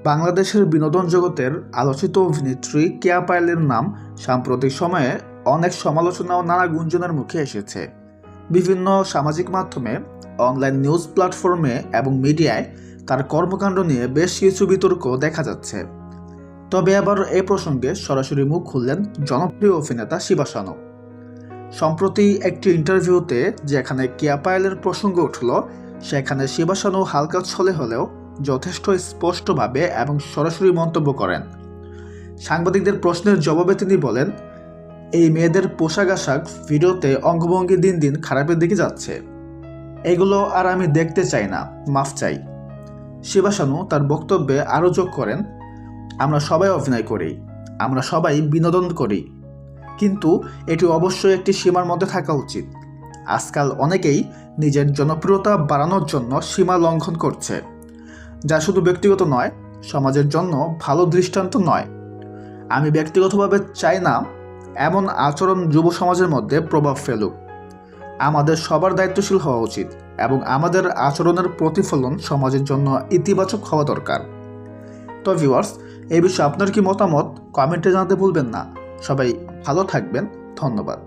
বাংলাদেশের বিনোদন জগতের আলোচিত অভিনেত্রী কেয়া পায়েলের নাম সাম্প্রতিক সময়ে অনেক সমালোচনা ও নানা গুঞ্জনের মুখে এসেছে। বিভিন্ন সামাজিক মাধ্যমে, অনলাইন নিউজ প্ল্যাটফর্মে এবং মিডিয়ায় তার কর্মকাণ্ড নিয়ে বেশ কিছু বিতর্ক দেখা যাচ্ছে। তবে আবার এই প্রসঙ্গে সরাসরি মুখ খুললেন জনপ্রিয় অভিনেতা শিবা শানু। সম্প্রতি একটি ইন্টারভিউতে যেখানে কেয়া পায়েলের প্রসঙ্গ উঠল, সেখানে শিবা শানু হালকা ছলে হলেও যথেষ্ট স্পষ্টভাবে এবং সরাসরি মন্তব্য করেন। সাংবাদিকদের প্রশ্নের জবাবে তিনি বলেন, এই মেয়েদের পোশাক আশাক ভিডিওতে অঙ্গভঙ্গি দিন দিন খারাপের দিকে যাচ্ছে, এগুলো আর আমি দেখতে চাই না, মাফ চাই। শিবা শানু তার বক্তব্যে আরও যোগ করেন, আমরা সবাই অভিনয় করি, আমরা সবাই বিনোদন করি, কিন্তু এটি অবশ্যই একটি সীমার মধ্যে থাকা উচিত। আজকাল অনেকেই নিজের জনপ্রিয়তা বাড়ানোর জন্য সীমা লঙ্ঘন করছে, যা শুধু ব্যক্তিগত নয়, সমাজের জন্য ভালো দৃষ্টান্ত নয়। আমি ব্যক্তিগতভাবে চাই না এমন আচরণ যুব সমাজের মধ্যে প্রভাব ফেলুক। আমাদের সবার দায়িত্বশীল হওয়া উচিত এবং আমাদের আচরণের প্রতিফলন সমাজের জন্য ইতিবাচক হওয়া দরকার। তো ভিউয়ার্স, এই বিষয়ে আপনার কি মতামত কমেন্টে জানাতে ভুলবেন না। সবাই ভালো থাকবেন, ধন্যবাদ।